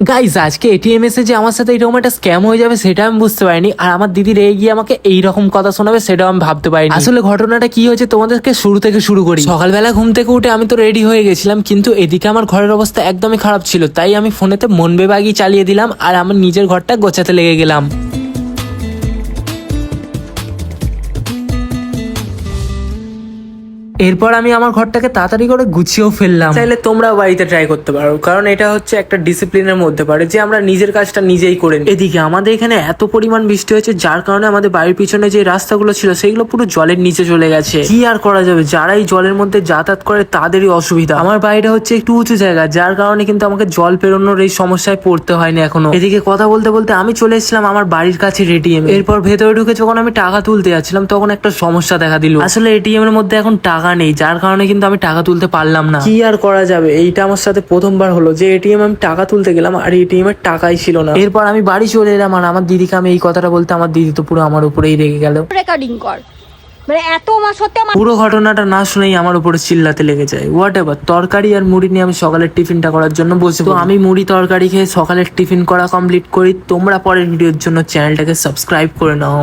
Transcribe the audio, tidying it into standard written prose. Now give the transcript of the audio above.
Guys আজকে ATM এসে যে আমার সাথে এরকম একটা স্ক্যাম হয়ে যাবে সেটা আমি বুঝতে পারিনি, আর আমার দিদি রেগে গিয়ে আমাকে এইরকম কথা শোনাবে সেটাও আমি ভাবতে পারিনি। আসলে ঘটনাটা কি হয়েছে তোমাদেরকে শুরু থেকে শুরু করি। সকালবেলা ঘুম থেকে উঠে আমি তো রেডি হয়ে গেছিলাম, কিন্তু এদিকে আমার ঘরের অবস্থা একদমই খারাপ ছিল, তাই আমি ফোনেতে মন বেবাগি চালিয়ে দিলাম আর আমার নিজের ঘরটা গোছাতে লেগে গেলাম। এরপর আমি আমার ঘরটাকে তাড়াতাড়ি করে গুছিয়েও ফেললাম। চাইলে তোমরাও বাড়িতে ট্রাই করতে পারো, কারণ এটা হচ্ছে একটা ডিসিপ্লিনের মধ্যে পড়ে যে আমরা নিজের কাজটা নিজেই করে নিই। এদিকে আমাদের এখানে এত পরিমাণ বৃষ্টি হয়েছে যার কারণে আমাদের বাড়ির পিছনে যে রাস্তাগুলো ছিল সেগুলো পুরো জলের নিচে চলে গেছে। কি আর করা যাবে, যারা এই জলের মধ্যে যাতায়াত করে তাদেরই অসুবিধা। আমার বাড়িটা হচ্ছে একটু উঁচু জায়গা, যার কারণে কিন্তু আমাকে জল পেরোনোর এই সমস্যায় পড়তে হয়নি এখনো। এদিকে কথা বলতে বলতে আমি চলে এসেছিলাম আমার বাড়ির কাছে এটিএম। এরপর ভেতরে ঢুকে যখন আমি টাকা তুলতে যাচ্ছিলাম তখন একটা সমস্যা দেখা দিল। আসলে এটিএম এর মধ্যে এখন টাকা নেই, যার কারণে কিন্তু আমি টাকা তুলতে পারলাম না। কি আর করা যাবে, এইটা আমার সাথে প্রথমবার হলো যে এটিএম আমি টাকা তুলতে গেলাম আর এটিএম এর টাকাই ছিল না। এরপর আমি বাড়ি চলে এলাম আর আমার দিদিকে আমি এই কথাটা বলতে আমার দিদি তো পুরো আমার উপরেই রেগে গেল। রেকর্ডিং কর, মানে এত মাস সত্যি আমার পুরো ঘটনাটা না শুনেই আমার উপরে চিল্লাতে লেগে যায়। হোয়াট এভার, তরকারি আর মুড়ি নিয়ে আমি সকালের টিফিনটা করার জন্য বসে। তো আমি মুড়ি তরকারি খেয়ে সকালের টিফিন করা কমপ্লিট করি। তোমরা পরের ভিডিওর জন্য চ্যানেলটাকে সাবস্ক্রাইব করে নাও।